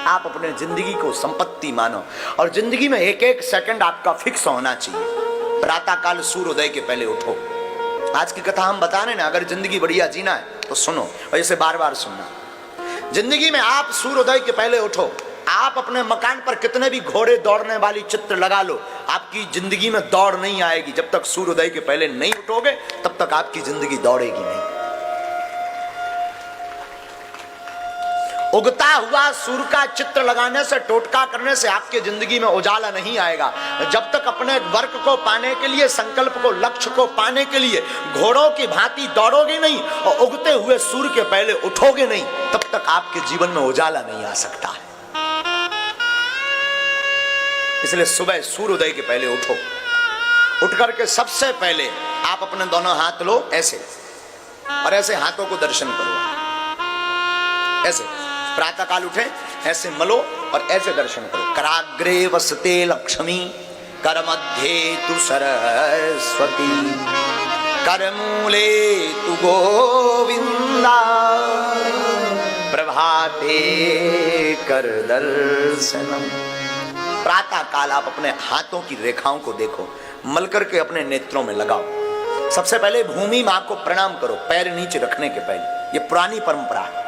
आप अपने जिंदगी को संपत्ति मानो और जिंदगी में एक एक सेकंड आपका फिक्स होना चाहिए। प्रातः काल सूर्योदय के पहले उठो। आज की कथा हम बता रहे ना, अगर जिंदगी बढ़िया जीना है तो सुनो और इसे बार बार सुनना। जिंदगी में आप सूर्योदय के पहले उठो। आप अपने मकान पर कितने भी घोड़े दौड़ने वाली चित्र लगा लो, आपकी जिंदगी में दौड़ नहीं आएगी। जब तक सूर्योदय के पहले नहीं उठोगे तब तक आपकी जिंदगी दौड़ेगी नहीं। उगता हुआ सूर्य का चित्र लगाने से, टोटका करने से आपके जिंदगी में उजाला नहीं आएगा। जब तक अपने वर्क को पाने के लिए, संकल्प को, लक्ष्य को पाने के लिए घोड़ों की भांति दौड़ोगे नहीं और उगते हुए सूर्य के पहले उठोगे नहीं, तब तक आपके जीवन में उजाला नहीं आ सकता है। इसलिए सुबह सूर्योदय के पहले उठो। उठ करके सबसे पहले आप अपने दोनों हाथ लो ऐसे, और ऐसे हाथों को दर्शन करो। ऐसे प्रातः काल उठे, ऐसे मलो और ऐसे दर्शन करो। कराग्रे वसते लक्ष्मी, कर मध्य तु सरस्वती, कर मूले तु गोविंदा, प्रभाते कर दर्शनम। प्रातः काल आप अपने हाथों की रेखाओं को देखो, मल करके अपने नेत्रों में लगाओ। सबसे पहले भूमि मां को प्रणाम करो, पैर नीचे रखने के पहले। ये पुरानी परंपरा है,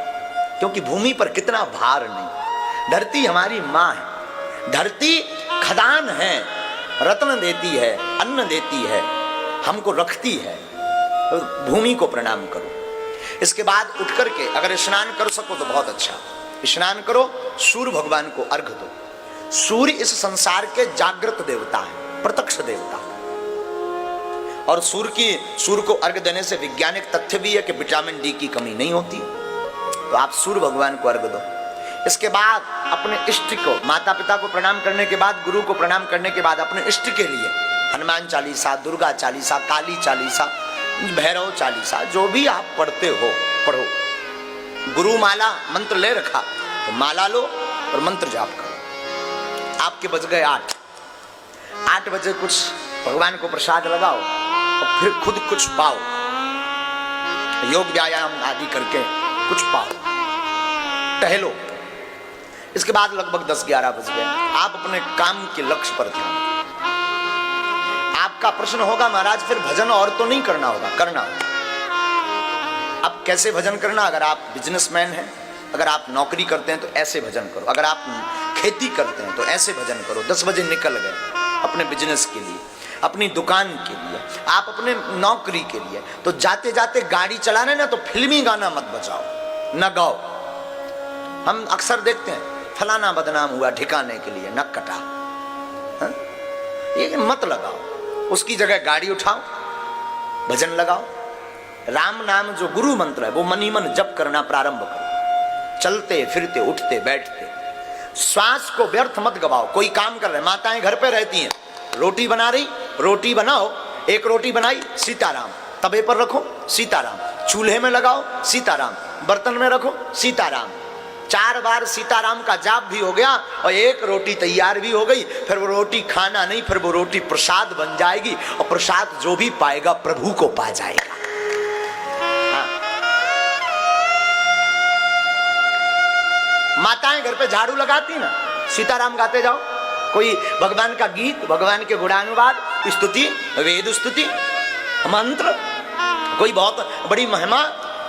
क्योंकि भूमि पर कितना भार नहीं। धरती हमारी मां है। धरती खदान है, रत्न देती है, अन्न देती है, हमको रखती है। तो भूमि को प्रणाम करो। इसके बाद उठ करके अगर स्नान कर सको तो बहुत अच्छा, स्नान करो। सूर्य भगवान को अर्घ दो। सूर्य इस संसार के जागृत देवता है, प्रत्यक्ष देवता। और सूर्य को अर्घ देने से वैज्ञानिक तथ्य भी है कि विटामिन डी की कमी नहीं होती। तो आप सूर्य भगवान को अर्घ दो। इसके बाद अपने इष्ट को, माता पिता को प्रणाम करने के बाद, गुरु को प्रणाम करने के बाद अपने इष्ट के लिए हनुमान चालीसा, दुर्गा चालीसा, काली चालीसा, भैरव चालीसा, जो भी आप पढ़ते हो पढ़ो। गुरु माला मंत्र ले रखा तो माला लो और मंत्र जाप करो। आपके बज गए 8 बजे कुछ भगवान को प्रसाद लगाओ और फिर खुद कुछ पाओ। योग व्यायाम आदि करके कुछ पाओ, टहलो। इसके बाद लगभग 10-11 बज गए। आप अपने काम के लक्ष्य पर ध्यान। आपका प्रश्न होगा महाराज फिर भजन और तो नहीं करना होगा? करना होगा। अब कैसे भजन करना? अगर आप बिजनेसमैन हैं, अगर आप नौकरी करते हैं तो ऐसे भजन करो। अगर आप खेती करते हैं तो ऐसे भजन करो। 10 बजे निकल गए अपने बिजनेस के लिए, अपनी दुकान के लिए, आप अपने नौकरी के लिए, तो जाते जाते गाड़ी चलाने ना तो फिल्मी गाना मत बजाओ, न गाओ। हम अक्सर देखते हैं फलाना बदनाम हुआ ठिकाने के लिए नक कटा, ये मत लगाओ। उसकी जगह गाड़ी उठाओ, भजन लगाओ। राम नाम जो गुरु मंत्र है वो मन ही मन जप करना प्रारंभ करो। चलते फिरते उठते बैठते श्वास को व्यर्थ मत गवाओ। कोई काम कर रहे, माताएं घर पे रहती हैं, रोटी बना रही, रोटी बनाओ। एक रोटी बनाई, सीताराम। तवे पर रखो, सीताराम। चूल्हे में लगाओ, सीताराम। बर्तन में रखो, सीताराम। 4 बार सीताराम का जाप भी हो गया और एक रोटी तैयार भी हो गई। फिर वो रोटी खाना नहीं, फिर वो रोटी प्रसाद बन जाएगी और प्रसाद जो भी पाएगा प्रभु को पा जाएगा। माताएं घर पे झाड़ू लगाती ना, सीताराम गाते जाओ। कोई भगवान का गीत, भगवान के गुणानुवाद, स्तुति, वेद स्तुति, मंत्र, कोई बहुत बड़ी महिमा,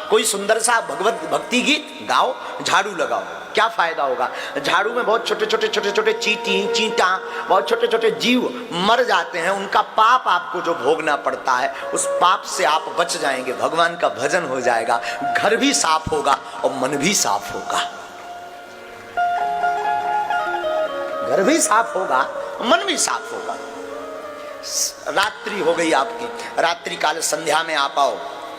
कोई सुंदर सा भगवत भक्ति गीत गाओ, झाड़ू लगाओ। क्या फायदा होगा? झाड़ू में बहुत छोटे छोटे चींटी, चींटा, बहुत छोटे छोटे जीव मर जाते हैं। उनका पाप आपको जो भोगना पड़ता है, उस पाप से आप बच जाएंगे। भगवान का भजन हो जाएगा, घर भी साफ होगा और मन भी साफ होगा। घर भी साफ होगा, मन भी साफ होगा। रात्रि हो गई आपकी, रात्रि काल संध्या में आप आओ,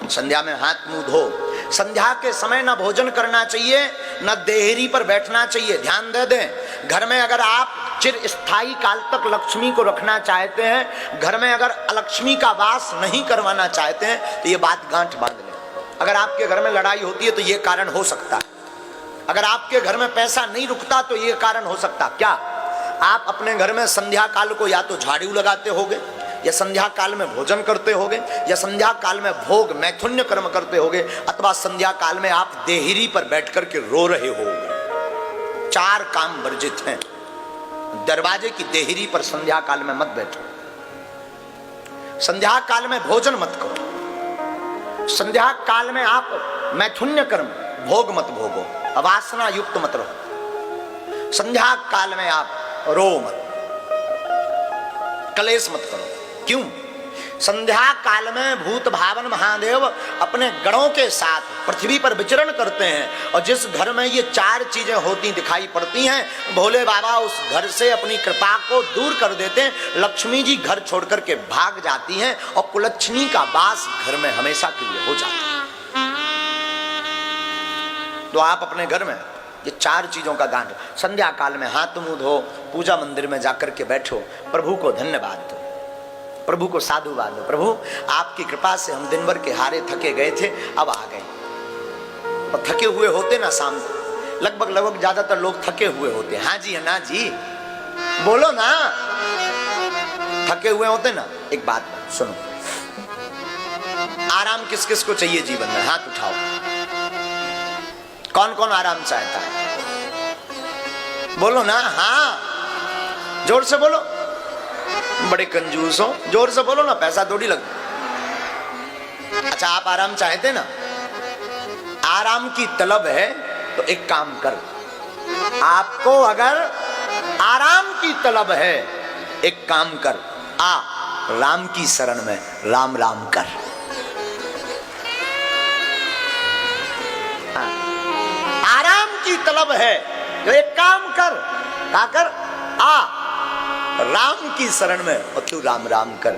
संध्या में हाथ मुंह धो। संध्या के समय न भोजन करना चाहिए, न देहरी पर बैठना चाहिए। ध्यान दे दें, घर में अगर आप चिर स्थायी काल तक लक्ष्मी को रखना चाहते हैं, घर में अगर अलक्ष्मी का वास नहीं करवाना चाहते हैं, तो ये बात गांठ बांध लें। अगर आपके घर में लड़ाई होती है तो ये कारण हो सकता है। अगर आपके घर में पैसा नहीं रुकता तो ये कारण हो सकता। क्या आप अपने घर में संध्या काल को या तो झाड़ू लगाते होगे, या संध्या काल में भोजन करते होगे, या संध्या काल में भोग मैथुन्य कर्म करते होगे, अथवा संध्या काल में आप देहरी पर बैठ कर के रो रहे होगे। 4 काम वर्जित हैं। दरवाजे की देहरी पर संध्या काल में मत बैठो, संध्या काल में भोजन मत करो, संध्या काल में आप मैथुन्य कर्म भोग मत भोगो, अवासना युक्त मत रहो, संध्या काल में आप रो मत, कलेश मत करो। क्यों? संध्या काल में भूत भावन महादेव अपने गणों के साथ पृथ्वी पर विचरण करते हैं, और जिस घर में ये 4 चीजें होती दिखाई पड़ती हैं, भोले बाबा उस घर से अपनी कृपा को दूर कर देते हैं। लक्ष्मी जी घर छोड़ करके भाग जाती हैं और कुलच्छनी का वास घर में हमेशा के लिए हो जाता है। तो आप अपने घर में ये 4 चीजों का गान, संध्या काल में हाथ मुंह धो, पूजा मंदिर में जाकर के बैठो, प्रभु को धन्यवाद दो, प्रभु को साधुवाद दो। प्रभु आपकी कृपा से हम दिन भर के हारे थके गए थे, अब आ गए। और थके हुए होते ना शाम को, लगभग ज्यादातर लोग थके हुए होते। हाँ जी है ना जी, बोलो ना, थके हुए होते ना। एक बात सुनो, आराम किस किस को चाहिए जीवन में? हाथ उठाओ, कौन कौन आराम चाहता है? बोलो ना, हाँ जोर से बोलो। बड़े कंजूस हो, जोर से बोलो ना, पैसा थोड़ी लगता। अच्छा, आप आराम चाहते ना, आराम की तलब है तो एक काम कर, आपको अगर आराम की तलब है, एक काम कर, आ राम की शरण में राम राम कर। आराम की तलब है तो एक काम कर, क्या कर? आ राम की शरण में और तू राम राम कर।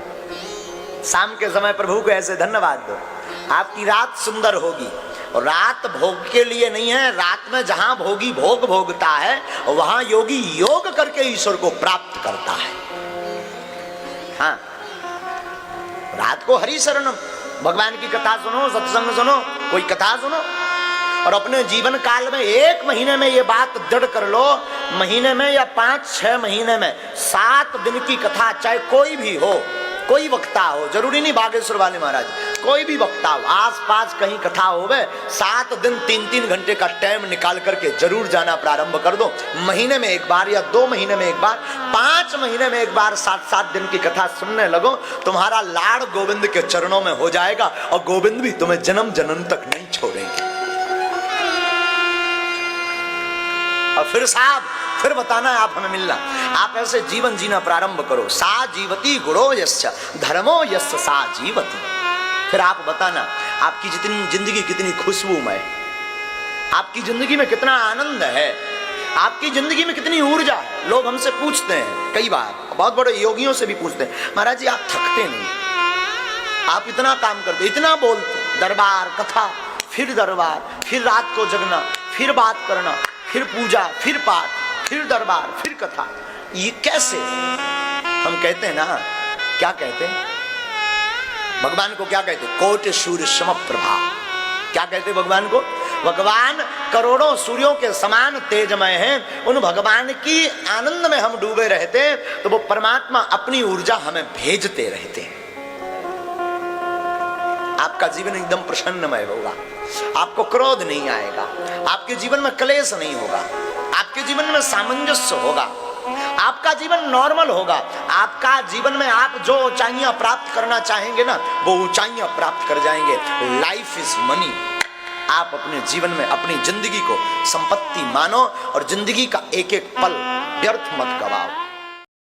शाम के समय प्रभु को ऐसे धन्यवाद दो, आपकी रात सुंदर होगी। और रात भोग के लिए नहीं है, रात में जहां भोगी भोग भोगता है वहां योगी योग करके ईश्वर को प्राप्त करता है। हाँ, रात को हरि शरण, भगवान की कथा सुनो, सत्संग सुनो, कोई कथा सुनो, और अपने जीवन काल में 1 महीने में ये बात दृढ़ कर लो, महीने में या 5-6 महीने में 7 दिन की कथा, चाहे कोई भी हो, कोई वक्ता हो, जरूरी नहीं बागेश्वर वाले महाराज, कोई भी वक्ता हो, आसपास कहीं कथा होवे, 7 दिन 3-3 घंटे का टाइम निकाल करके जरूर जाना प्रारंभ कर दो। महीने में एक बार या 2 महीने में एक बार, 5 महीने में एक बार 7-7 दिन की कथा सुनने लगो, तुम्हारा लाड़ गोविंद के चरणों में हो जाएगा, और गोविंद भी तुम्हें जन्म जन्म तक नहीं छोड़ेंगे। और फिर साहब, फिर बताना आप हमें मिलना। आप ऐसे जीवन जीना प्रारंभ करो। सा जीवती गुणो यस्य धर्मो यस्य सा जीवती। फिर आप बताना आपकी जितनी जिंदगी कितनी खुशबूमय, आपकी जिंदगी में कितना आनंद है, आपकी जिंदगी में कितनी ऊर्जा है। लोग हमसे पूछते हैं, कई बार बहुत बड़े योगियों से भी पूछते हैं, महाराज जी आप थकते नहीं, आप इतना काम करते, इतना बोलते, दरबार कथा, फिर दरबार, फिर रात को जगना, फिर बात करना, फिर पूजा, फिर पाठ, फिर दरबार, फिर कथा, ये कैसे? हम कहते हैं ना, क्या कहते हैं भगवान को? क्या कहते? कोटि सूर्य समप्रभा। क्या कहते भगवान को? भगवान करोड़ों सूर्यों के समान तेजमय हैं। उन भगवान की आनंद में हम डूबे रहते तो वो परमात्मा अपनी ऊर्जा हमें भेजते रहते हैं। आपका जीवन एकदम प्रसन्नमय होगा, आपको क्रोध नहीं आएगा, आपके जीवन में क्लेश नहीं होगा, आपके जीवन में सामंजस्य होगा, आपका जीवन नॉर्मल होगा। आपका जीवन में आप जो ऊंचाइयां प्राप्त करना चाहेंगे ना, वो ऊंचाइयां प्राप्त कर जाएंगे। Life is money. आप अपने जीवन में अपनी जिंदगी को संपत्ति मानो और जिंदगी का एक एक पल व्यर्थ मत गवाओ।